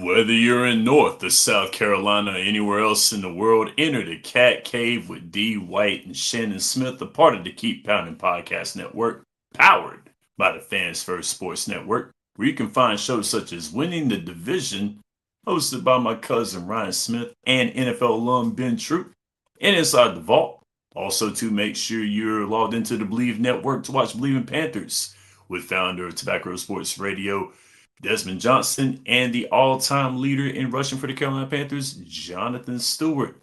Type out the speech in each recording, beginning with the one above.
Whether you're in North or South Carolina or anywhere else in the world, enter the Cat Cave with D. White and Shannon Smith, a part of the Keep Pounding Podcast Network, powered by the Fans First Sports Network, where you can find shows such as Winning the Division, hosted by my cousin Ryan Smith and NFL alum Ben Troop, and Inside the Vault. Also, to make sure you're logged into the Believe Network to watch Believe in Panthers with founder of Tobacco Sports Radio, Desmond Johnson, and the all-time leader in rushing for the Carolina Panthers, Jonathan Stewart.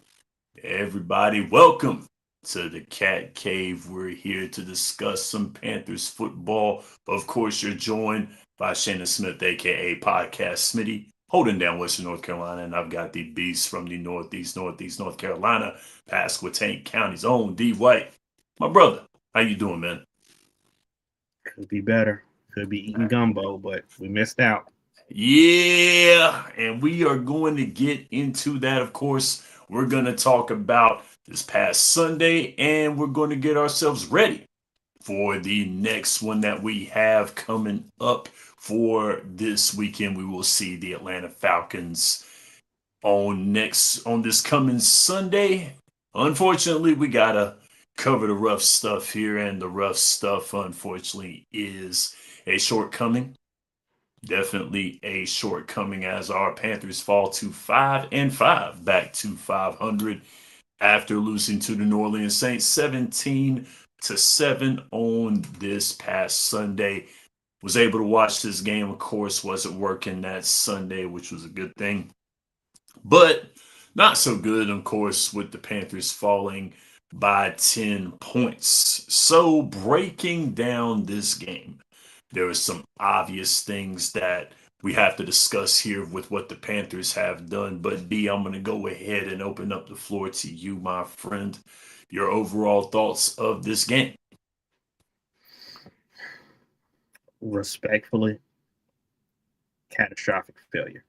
Everybody, welcome to the Cat Cave. We're here to discuss some Panthers football. Of course, you're joined by Shannon Smith, a.k.a. Podcast Smitty, holding down Western North Carolina, and I've got the beast from the Northeast North Carolina, Pasquotank County's own D. White. My brother, how you doing, man? Could be better. Could be eating gumbo, but we missed out. Yeah, and we are going to get into that. Of course, we're going to talk about this past Sunday, and we're going to get ourselves ready for the next one that we have coming up for this weekend. We will see the Atlanta Falcons on this coming Sunday. Unfortunately, we got to cover the rough stuff here, and the rough stuff, unfortunately, is a shortcoming. Definitely a shortcoming as our Panthers fall to 5-5, back to 500 after losing to the New Orleans Saints 17-7 on this past Sunday. Was able to watch this game, of course, wasn't working that Sunday, which was a good thing. But not so good, of course, with the Panthers falling by 10 points. So breaking down this game, there are some obvious things that we have to discuss here with what the Panthers have done. But D, I'm going to go ahead and open up the floor to you, my friend. Your overall thoughts of this game? Respectfully, catastrophic failure.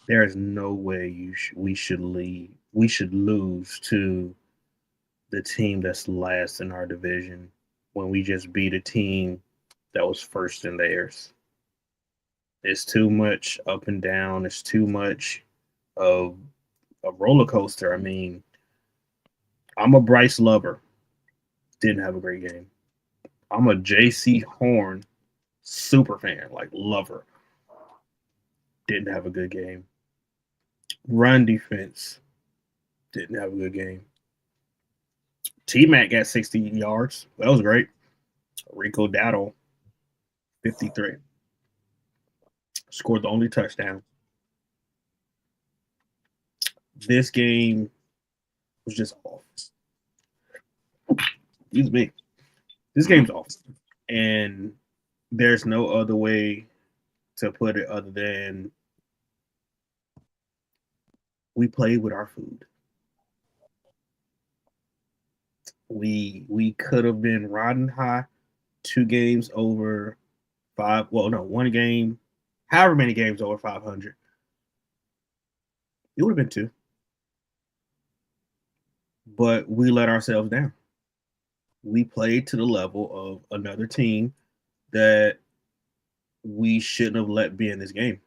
There is no way we should lose to the team that's last in our division when we just beat a team that was first in theirs. It's too much up and down. It's too much of a roller coaster. I mean, I'm a Bryce lover. Didn't have a great game. I'm a JC Horn super fan, like lover. Didn't have a good game. Run defense. Didn't have a good game. T-Mac got 60 yards. That was great. Rico Dowdle, 53. Scored the only touchdown. This game was just off. Excuse me. This game's off. And there's no other way to put it other than we played with our food. We could have been riding high, 2 games over 5. Well, no, 1 game, however many games over 500. It would have been 2. But we let ourselves down. We played to the level of another team that we shouldn't have let be in this game.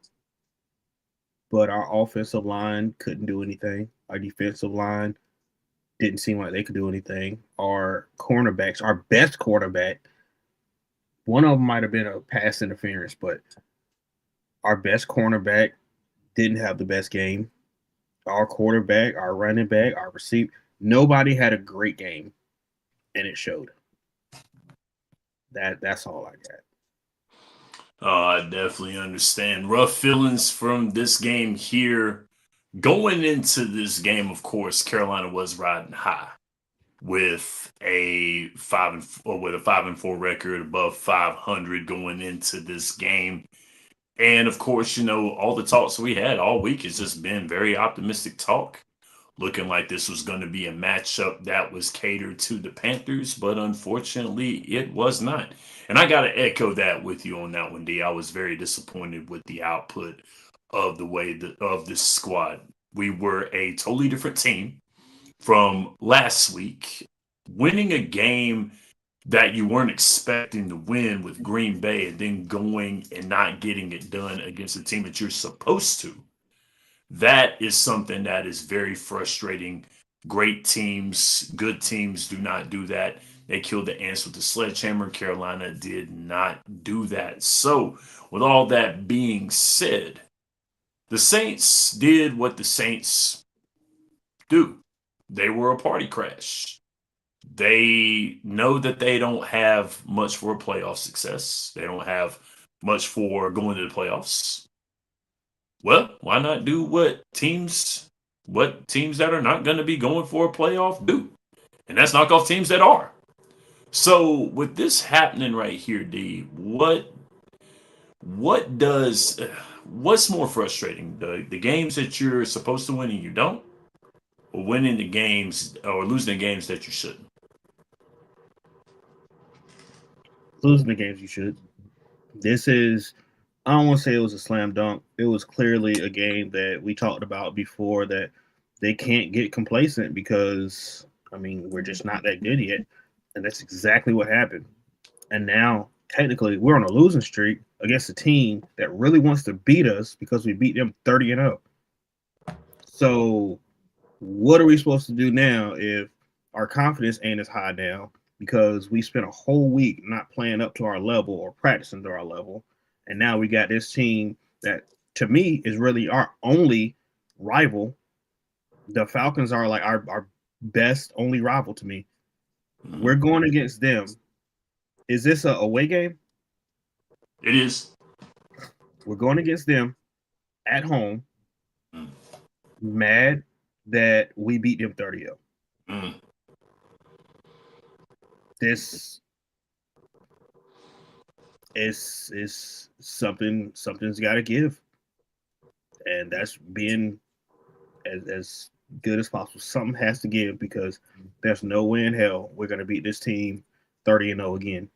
But our offensive line couldn't do anything. Our defensive line didn't seem like they could do anything. Our cornerbacks, our best quarterback, one of them might have been a pass interference, but our best cornerback didn't have the best game. Our quarterback, our running back, our receiver, nobody had a great game, and it showed. That's all I got. I definitely understand. Rough feelings from this game here. Going into this game, of course, Carolina was riding high with a 5-4 record, above 500 going into this game. And of course, all the talks we had all week has just been very optimistic talk looking like this was going to be a matchup that was catered to the Panthers, but unfortunately it was not. And I got to echo that with you on that one, D. I was very disappointed with the output of the way of this squad. We were a totally different team from last week, winning a game that you weren't expecting to win with Green Bay and then going and not getting it done against a team that you're supposed to. That is something that is very frustrating. Great teams, good teams do not do that. They killed the ants with the sledgehammer. Carolina did not do that. So, with all that being said, the Saints did what the Saints do. They were a party crash. They know that they don't have much for playoff success. They don't have much for going to the playoffs. Well, why not do what teams that are not going to be going for a playoff do? And that's knock off teams that are. So with this happening right here, D, what's more frustrating? The games that you're supposed to win and you don't, or winning the games or losing the games that you shouldn't? Losing the games you should. This is, I don't want to say it was a slam dunk. It was clearly a game that we talked about before that they can't get complacent because, I mean, we're just not that good yet. And that's exactly what happened. And now, technically, we're on a losing streak against a team that really wants to beat us because we beat them 30-0. So, what are we supposed to do now if our confidence ain't as high now because we spent a whole week not playing up to our level or practicing to our level, and now we got this team that to me is really our only rival. The Falcons are like our best only rival to me. We're going against them. Is this a away game? It is. We're going against them at home. Mm. Mad that we beat them 30-0. Mm. This is something's got to give, and that's being as good as possible. Something has to give because there's no way in hell we're going to beat this team 30-0 again.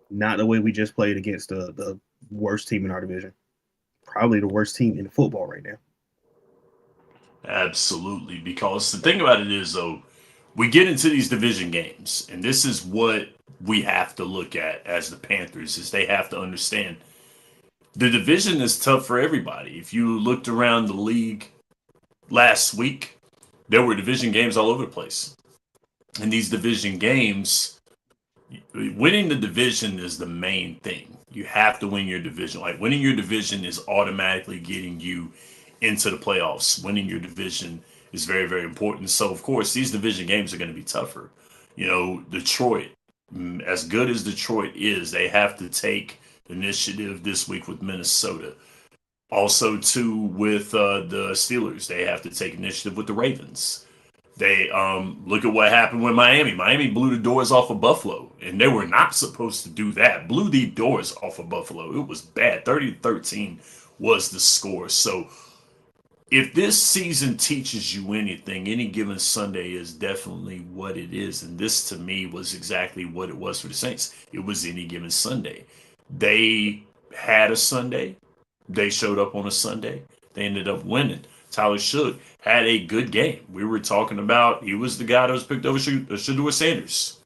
Not the way we just played against the worst team in our division, probably the worst team in football right now. Absolutely. Because the thing about it is, though, we get into these division games, and this is what we have to look at as the Panthers, is they have to understand the division is tough for everybody. If you looked around the league last week, there were division games all over the place. And these division games, winning the division is the main thing. You have to win your division. Like winning your division is automatically getting you into the playoffs. Winning your division is very, very important. So, of course, these division games are going to be tougher. Detroit, as good as Detroit is, they have to take initiative this week with Minnesota. Also, too, with the Steelers, they have to take initiative with the Ravens. They look at what happened with Miami. Miami blew the doors off of Buffalo, and they were not supposed to do that. Blew the doors off of Buffalo. It was bad. 30-13 was the score. So if this season teaches you anything, any given Sunday is definitely what it is. And this to me was exactly what it was for the Saints. It was any given Sunday. They had a Sunday. They showed up on a Sunday. They ended up winning. Tyler Shook had a good game. We were talking about he was the guy that was picked over Shedeur Sanders.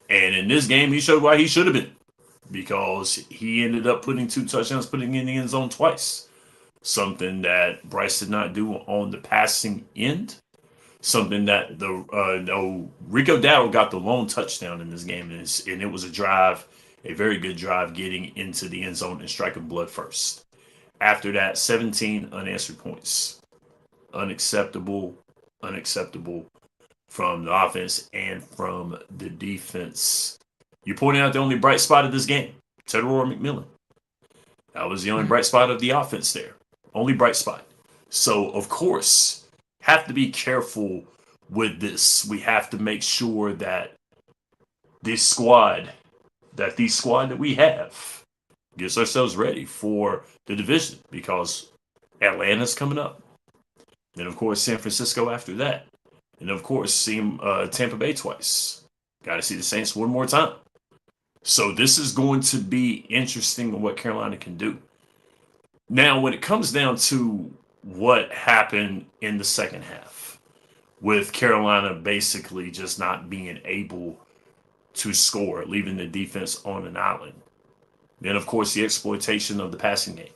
And in this game, he showed why he should have been. Because he ended up putting 2 touchdowns, putting in the end zone twice. Something that Bryce did not do on the passing end. Something that Rico Dowdle got the lone touchdown in this game. And it was a drive, a very good drive getting into the end zone and striking blood first. After that, 17 unanswered points. Unacceptable from the offense and from the defense. You pointed out the only bright spot of this game, Tedor McMillan. That was the only bright spot of the offense there. Only bright spot. So, of course, have to be careful with this. We have to make sure that this squad that we have gets ourselves ready for the division because Atlanta's coming up. Then, of course, San Francisco after that. And of course, see Tampa Bay twice. Got to see the Saints one more time. So this is going to be interesting on what Carolina can do. Now, when it comes down to what happened in the second half, with Carolina basically just not being able to score, leaving the defense on an island. Then, of course, the exploitation of the passing game.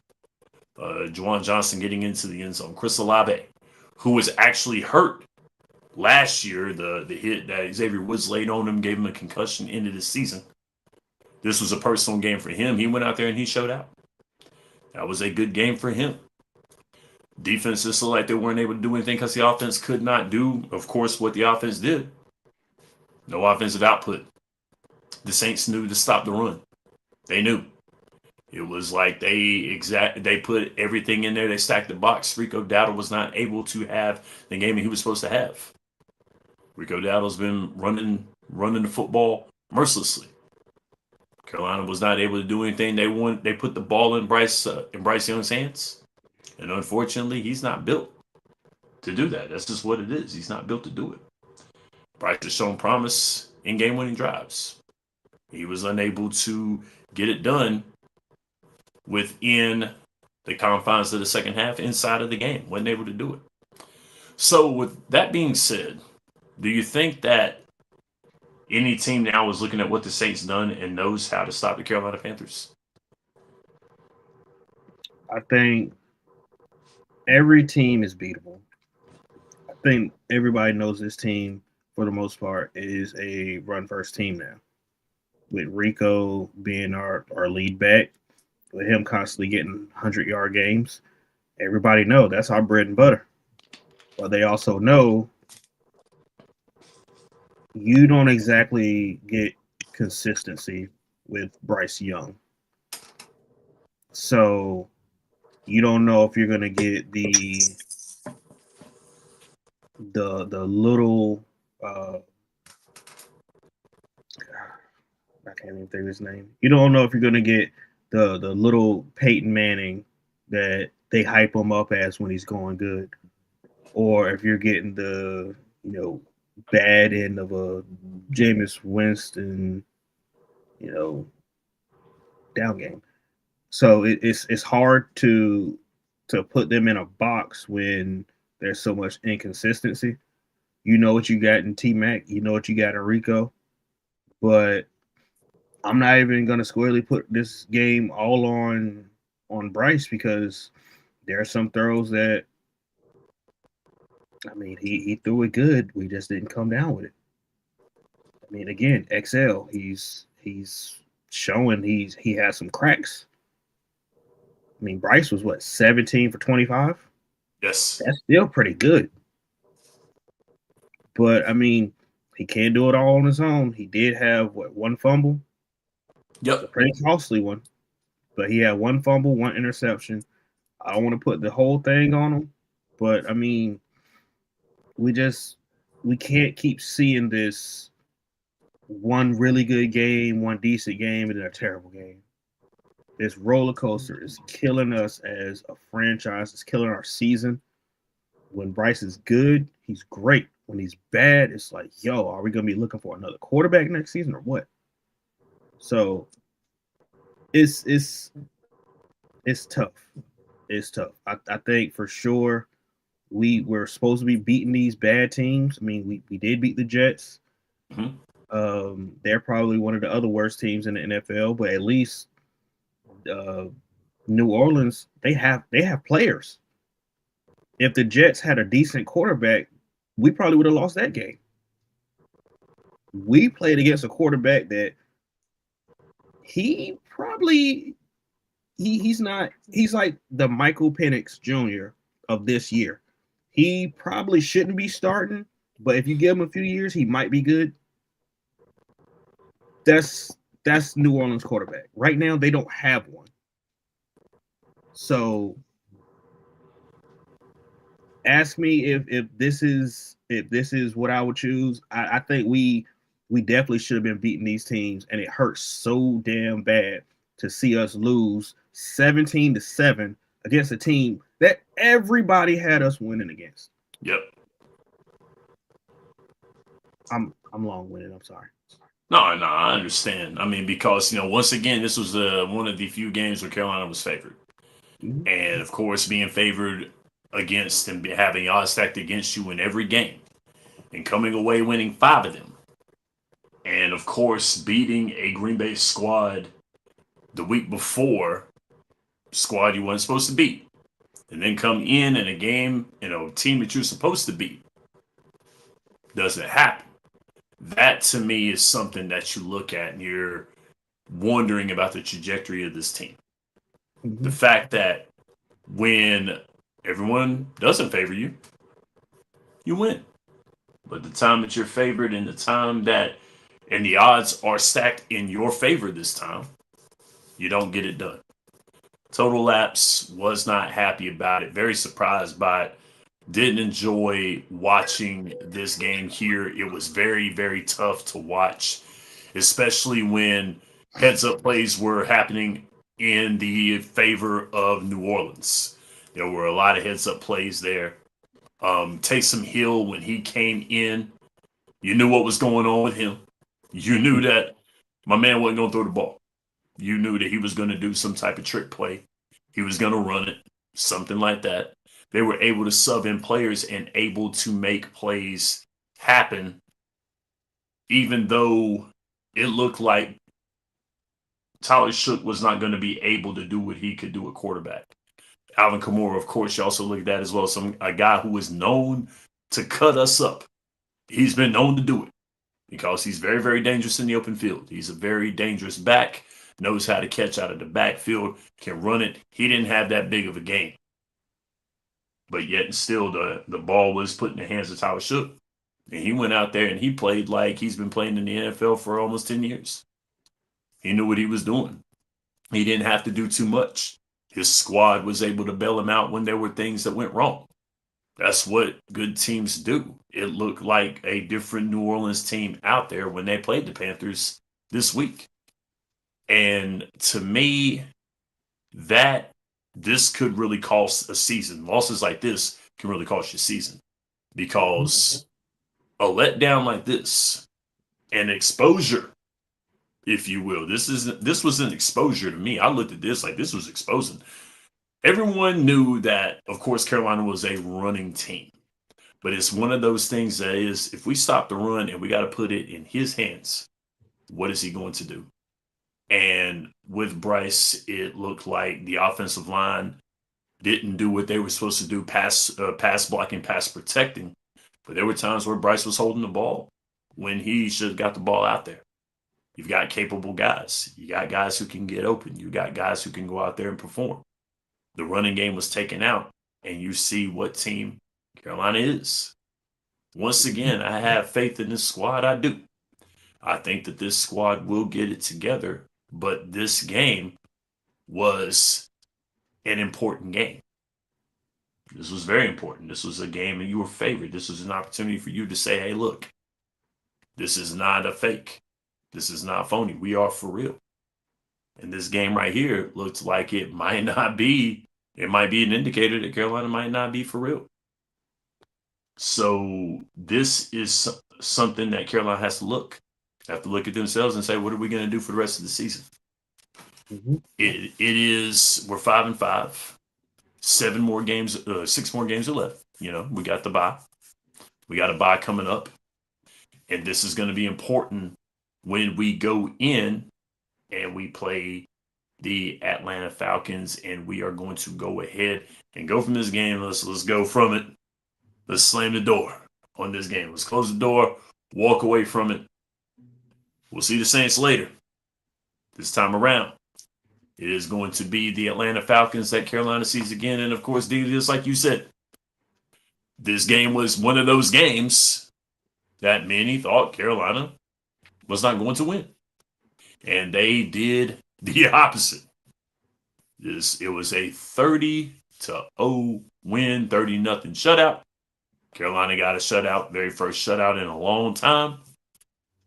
Juwan Johnson getting into the end zone. Chris Olave, who was actually hurt last year, the hit that Xavier Woods laid on him gave him a concussion into the season. This was a personal game for him. He went out there and he showed out. That was a good game for him. Defense just looked like they weren't able to do anything because the offense could not do, of course, what the offense did. No offensive output. The Saints knew to stop the run. They knew. It was like they put everything in there. They stacked the box. Rico Dowdle was not able to have the game that he was supposed to have. Rico Dowdle's been running the football mercilessly. Carolina was not able to do anything they wanted. They put the ball in Bryce Young's hands, and unfortunately, he's not built to do that. That's just what it is. He's not built to do it. Bryce has shown promise in game-winning drives. He was unable to get it done within the confines of the second half inside of the game. Wasn't able to do it. So with that being said, do you think that any team now is looking at what the Saints done and knows how to stop the Carolina Panthers? I think every team is beatable. I think everybody knows this team, for the most part, is a run-first team now. With Rico being our lead back, with him constantly getting 100-yard games, everybody know that's our bread and butter. But they also know you don't exactly get consistency with Bryce Young. So you don't know if you're going to get the little I can't even think of his name. You don't know if you're going to get the little Peyton Manning that they hype him up as when he's going good, or if you're getting the bad end of a Jameis Winston down game. So it's hard to put them in a box when there's so much inconsistency. You know what you got in T Mac, you know what you got in Rico, but I'm not even gonna squarely put this game all on Bryce because there are some throws that he threw it good. We just didn't come down with it. I mean, again, XL, he's showing he has some cracks. I mean, Bryce was 17 for 25? Yes. That's still pretty good. But I mean, he can't do it all on his own. He did have one fumble? Yep. A pretty costly one. But he had one fumble, one interception. I don't want to put the whole thing on him, but I mean, we can't keep seeing this one really good game, one decent game, and then a terrible game. This roller coaster is killing us as a franchise. It's killing our season. When Bryce is good, he's great. When he's bad, it's like, yo, are we going to be looking for another quarterback next season or what? So it's tough. It's tough. I think for sure we're supposed to be beating these bad teams. I mean, we did beat the Jets. Mm-hmm. They're probably one of the other worst teams in the NFL, but at least New Orleans, they have players. If the Jets had a decent quarterback, we probably would have lost that game. We played against a quarterback that he's like the Michael Penix Jr. of this year. He probably shouldn't be starting, but if you give him a few years, he might be good. That's New Orleans quarterback. Right now, they don't have one. So ask me if this is what I would choose. I think we definitely should have been beating these teams, and it hurts so damn bad to see us lose 17-7 against a team that everybody had us winning against. Yep. I'm long-winded. I'm sorry. No, I understand. I mean, because once again, this was one of the few games where Carolina was favored, Mhm. and of course, being favored against and having odds stacked against you in every game, and coming away winning 5 of them, and of course, beating a Green Bay squad the week before, squad you weren't supposed to beat, and then come in a game, team that you're supposed to beat, doesn't happen. That to me is something that you look at and you're wondering about the trajectory of this team. The Mhm. fact that when everyone doesn't favor you, you win. But the time that you're favored and the time that and the odds are stacked in your favor this time, you don't get it done. Total Lapse was not happy about it, very surprised by it. Didn't enjoy watching this game here. It was very, very tough to watch, especially when heads up plays were happening in the favor of New Orleans. There were a lot of heads up plays there. Taysom Hill, when he came in, you knew what was going on with him. You knew that my man wasn't going to throw the ball. You knew that he was going to do some type of trick play. He was going to run it, something like that. They were able to sub in players and able to make plays happen, even though it looked like Tyler Shook was not going to be able to do what he could do at quarterback. Alvin Kamara, of course, you also look at that as well. A guy who is known to cut us up. He's been known to do it because he's very, very dangerous in the open field. He's a very dangerous back, knows how to catch out of the backfield, can run it. He didn't have that big of a game. But yet and still the ball was put in the hands of Tyler Shook. And he went out there and he played like he's been playing in the NFL for almost 10 years. He knew what he was doing. He didn't have to do too much. His squad was able to bail him out when there were things that went wrong. That's what good teams do. It looked like a different New Orleans team out there when they played the Panthers this week. And to me, that this could really cost a season. Losses like this can really cost you a season Mhm. because a letdown like this, an exposure, if you will. This was an exposure to me. I looked at this like this was exposing. Everyone knew that, of course, Carolina was a running team. But it's one of those things that is, if we stop the run and we got to put it in his hands, what is he going to do? And with Bryce, it looked like the offensive line didn't do what they were supposed to do, pass blocking, pass protecting. But there were times where Bryce was holding the ball when he should have got the ball out there. You've got capable guys. You got guys who can get open. You got guys who can go out there and perform. The running game was taken out, and you see what team Carolina is. Once again, I have faith in this squad. I do. I think that this squad will get it together, but this game was an important game. This was very important. This was a game and you were favored. This was an opportunity for you to say, hey, look, this is not a fake. This is not phony. We are for real. And this game right here looks like it might not be. It might be an indicator that Carolina might not be for real. So this is something that Carolina has to have to look at themselves and say, what are we going to do for the rest of the season? Mhm. It is we're 5-5, 7 more games, 6 more games are left. We got the bye. We got a bye coming up, and this is going to be important when we go in and we play the Atlanta Falcons, and we are going to go ahead and go from this game. Let's go from it. Let's slam the door on this game. Let's close the door, walk away from it. We'll see the Saints later. This time around, it is going to be the Atlanta Falcons that Carolina sees again. And of course, just like you said, this game was one of those games that many thought Carolina was not going to win. And they did the opposite. It was a 30-0 win, 30-0 shutout. Carolina got a shutout, very first shutout in a long time.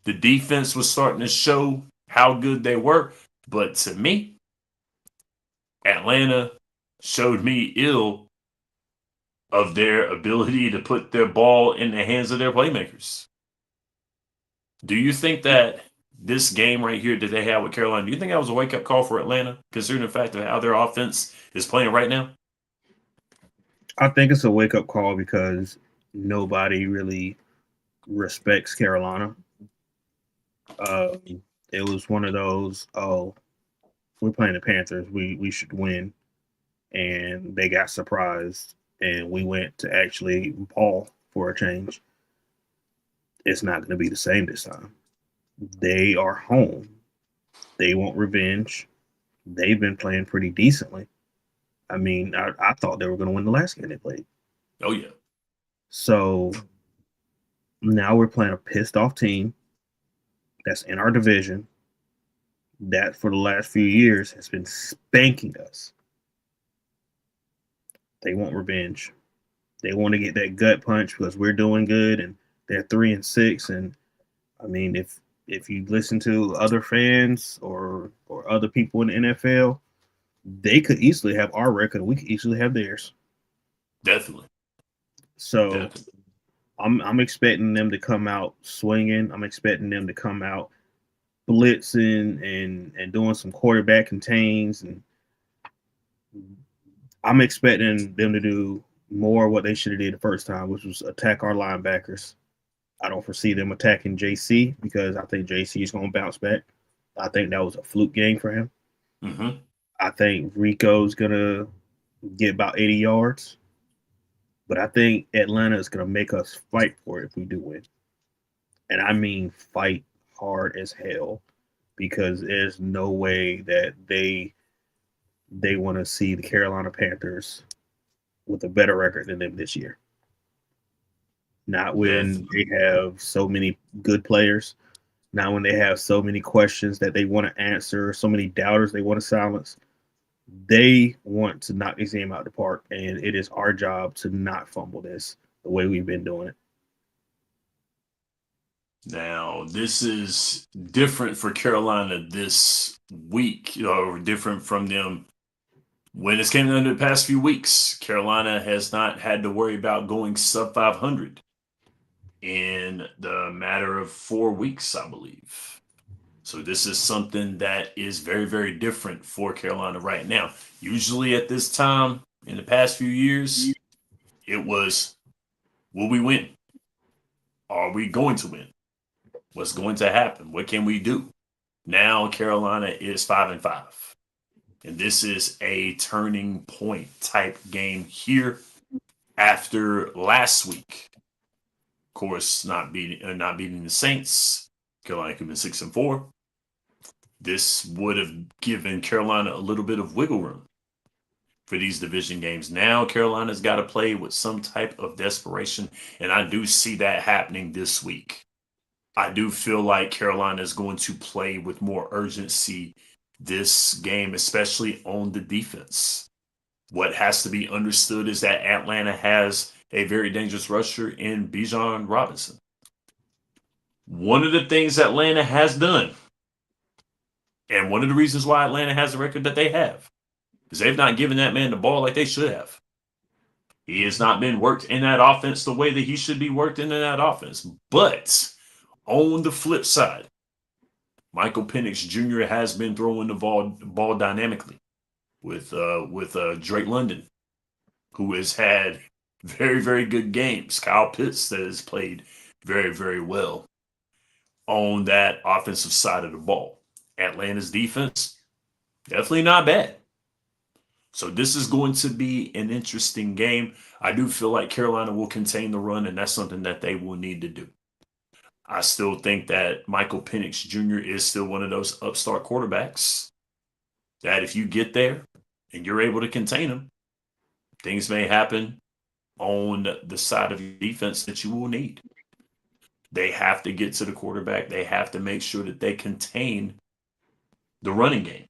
The defense was starting to show how good they were. But to me, Atlanta showed me ill of their ability to put their ball in the hands of their playmakers. Do you think that this game right here that they had with Carolina, do you think that was a wake up call for Atlanta, considering the fact of how their offense is playing right now? I think it's a wake up call because nobody really respects Carolina. It was one of those, oh, we're playing the Panthers, we should win, and they got surprised, and we went to actually ball for a change. It's not going to be the same this time. They are home. They want revenge. They've been playing pretty decently. I mean, I thought they were going to win the last game they played. Oh, yeah. So now we're playing a pissed off team that's in our division that for the last few years has been spanking us. They want revenge. They want to get that gut punch because we're doing good and they're 3-6. And I mean, if you listen to other fans or other people in the NFL, they could easily have our record. We could easily have theirs. Definitely. So I'm expecting them to come out swinging. I'm expecting them to come out blitzing and doing some quarterback contains, and I'm expecting them to do more what they should have did the first time, which was attack our linebackers. I don't foresee them attacking JC because I think JC is going to bounce back. I think that was a fluke game for him. Mm-hmm. I think Rico's going to get about 80 yards, but I think Atlanta is going to make us fight for it if we do win. And I mean fight hard as hell because there's no way that they want to see the Carolina Panthers with a better record than them this year. Not when they have so many good players, not when they have so many questions that they want to answer, so many doubters they want to silence. They want to knock this game out the park, and it is our job to not fumble this the way we've been doing it. Now, this is different for Carolina this week, or different from them when it's came down to the past few weeks. Carolina has not had to worry about going sub 500 in the matter of 4 weeks, I believe. So this is something that is very, very different for Carolina right now. Usually at this time in the past few years, it was, will we win? Are we going to win? What's going to happen? What can we do? Now Carolina is 5-5. And this is a turning point type game here after last week. Of course, not beating the Saints. Carolina could have been 6-4. This would have given Carolina a little bit of wiggle room for these division games. Now Carolina's got to play with some type of desperation, and I do see that happening this week. I do feel like Carolina is going to play with more urgency this game, especially on the defense. What has to be understood is that Atlanta has a very dangerous rusher in Bijan Robinson. One of the things Atlanta has done, and one of the reasons why Atlanta has the record that they have, is they've not given that man the ball like they should have. He has not been worked in that offense the way that he should be worked into that offense. But on the flip side, Michael Penix Jr. has been throwing the ball dynamically with Drake London, who has had very, very good games. Kyle Pitts that has played very, very well on that offensive side of the ball. Atlanta's defense, definitely not bad. So this is going to be an interesting game. I do feel like Carolina will contain the run, and that's something that they will need to do. I still think that Michael Penix Jr. is still one of those upstart quarterbacks that if you get there and you're able to contain him, things may happen on the side of your defense that you will need. They have to get to the quarterback. They have to make sure that they contain the running game.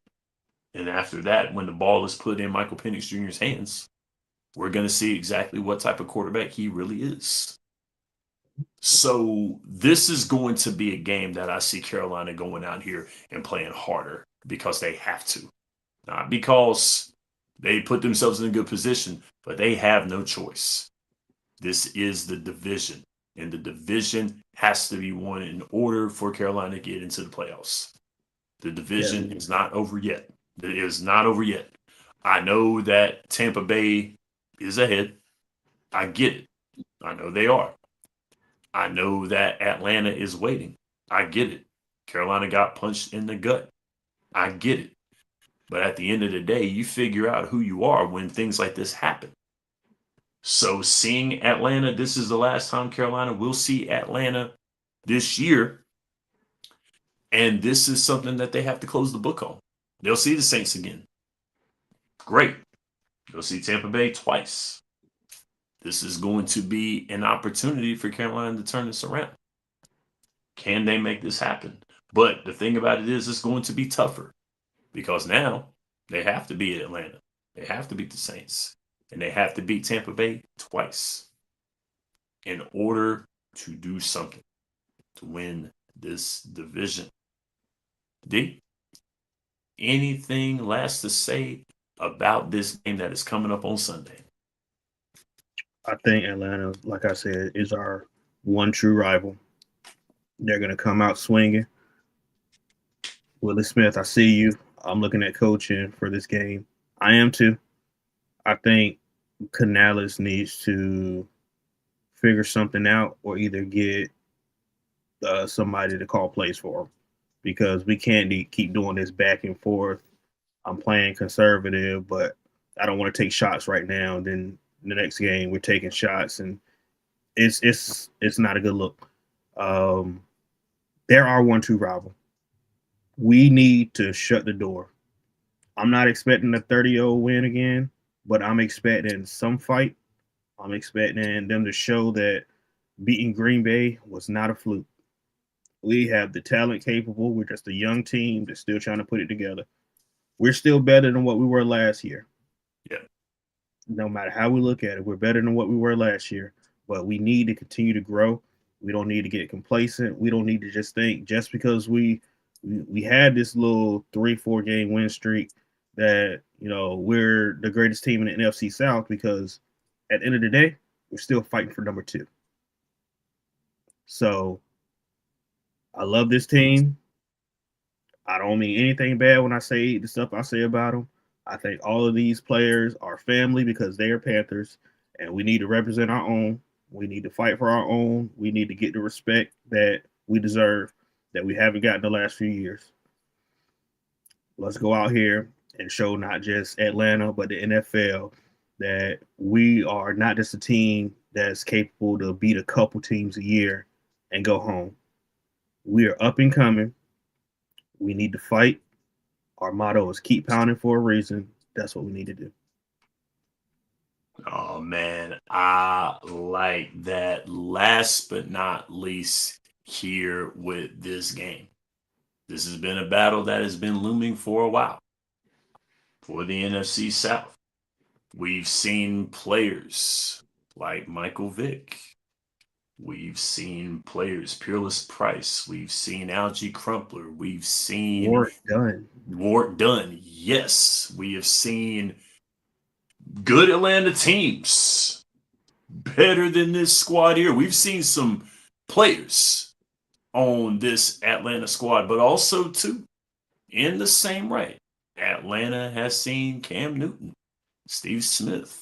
And after that, when the ball is put in Michael Penix Jr.'s hands, we're going to see exactly what type of quarterback he really is. So this is going to be a game that I see Carolina going out here and playing harder because they have to. Not because they put themselves in a good position, but they have no choice. This is the division. And the division has to be won in order for Carolina to get into the playoffs. The division is not over yet. It is not over yet. I know that Tampa Bay is ahead. I get it. I know they are. I know that Atlanta is waiting. I get it. Carolina got punched in the gut. I get it. But at the end of the day, you figure out who you are when things like this happen. So seeing Atlanta, this is the last time Carolina will see Atlanta this year. And this is something that they have to close the book on. They'll see the Saints again. Great. They'll see Tampa Bay twice. This is going to be an opportunity for Carolina to turn this around. Can they make this happen? But the thing about it is, it's going to be tougher because now they have to beat Atlanta. They have to beat the Saints. And they have to beat Tampa Bay twice in order to do something to win this division. D, anything last to say about this game that is coming up on Sunday? I think Atlanta, like I said, is our one true rival. They're going to come out swinging. Willie Smith, I see you. I'm looking at coaching for this game. I am too. I think Canales needs to figure something out or either get somebody to call plays for him because we can't keep doing this back and forth. I'm playing conservative, but I don't want to take shots right now. And then the next game we're taking shots, and it's not a good look. They're our 1-2 rival. We need to shut the door. I'm not expecting a 30-0 win again, but I'm expecting some fight. I'm expecting them to show that beating Green Bay was not a fluke. We have the talent capable. We're just a young team that's still trying to put it together. We're still better than what we were last year. Yeah. No matter how we look at it, we're better than what we were last year. But we need to continue to grow. We don't need to get complacent. We don't need to just think just because we had this little 3-4 game win streak that we're the greatest team in the NFC South, because at the end of the day, we're still fighting for number 2. So I love this team. I don't mean anything bad when I say the stuff I say about them. I think all of these players are family because they are Panthers, and we need to represent our own. We need to fight for our own. We need to get the respect that we deserve that we haven't gotten the last few years. Let's go out here and show not just Atlanta, but the NFL that we are not just a team that's capable to beat a couple teams a year and go home. We are up and coming. We need to fight. Our motto is keep pounding for a reason. That's what we need to do. Oh, man. I like that. Last but not least, here with this game. This has been a battle that has been looming for a while for the NFC South. We've seen players like Michael Vick. We've seen players, Peerless Price. We've seen Algie Crumpler. We've seen Ward Dunn. Yes, we have seen good Atlanta teams better than this squad here. We've seen some players on this Atlanta squad, but also, too, in the same right, Atlanta has seen Cam Newton, Steve Smith.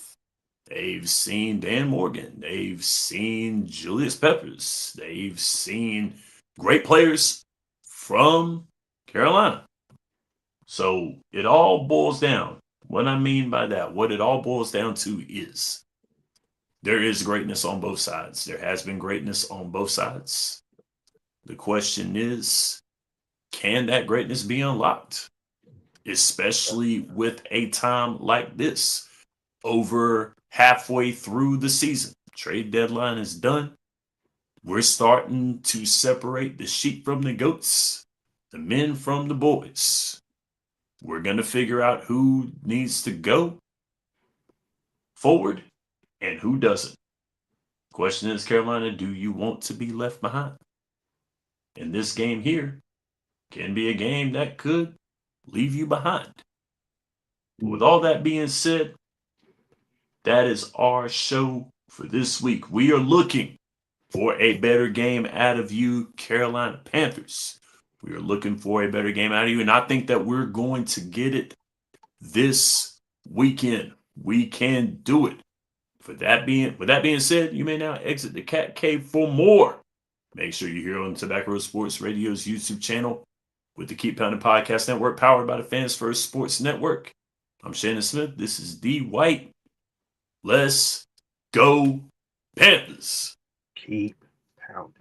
They've seen Dan Morgan. They've seen Julius Peppers. They've seen great players from Carolina. So it all boils down. What I mean by that, what it all boils down to is there is greatness on both sides. There has been greatness on both sides. The question is, can that greatness be unlocked? Especially with a time like this, over halfway through the season. Trade deadline is done. We're starting to separate the sheep from the goats, the men from the boys. We're going to figure out who needs to go forward and who doesn't. Question is, Carolina, do you want to be left behind? And this game here can be a game that could leave you behind. With all that being said, that is our show for this week. We are looking for a better game out of you, Carolina Panthers. We are looking for a better game out of you, and I think that we're going to get it this weekend. We can do it. With that being said, you may now exit the Cat Cave for more. Make sure you're here on Tobacco Road Sports Radio's YouTube channel with the Keep Pounding Podcast Network, powered by the Fans First Sports Network. I'm Shannon Smith. This is D. White. Let's go Panthers. Keep pounding.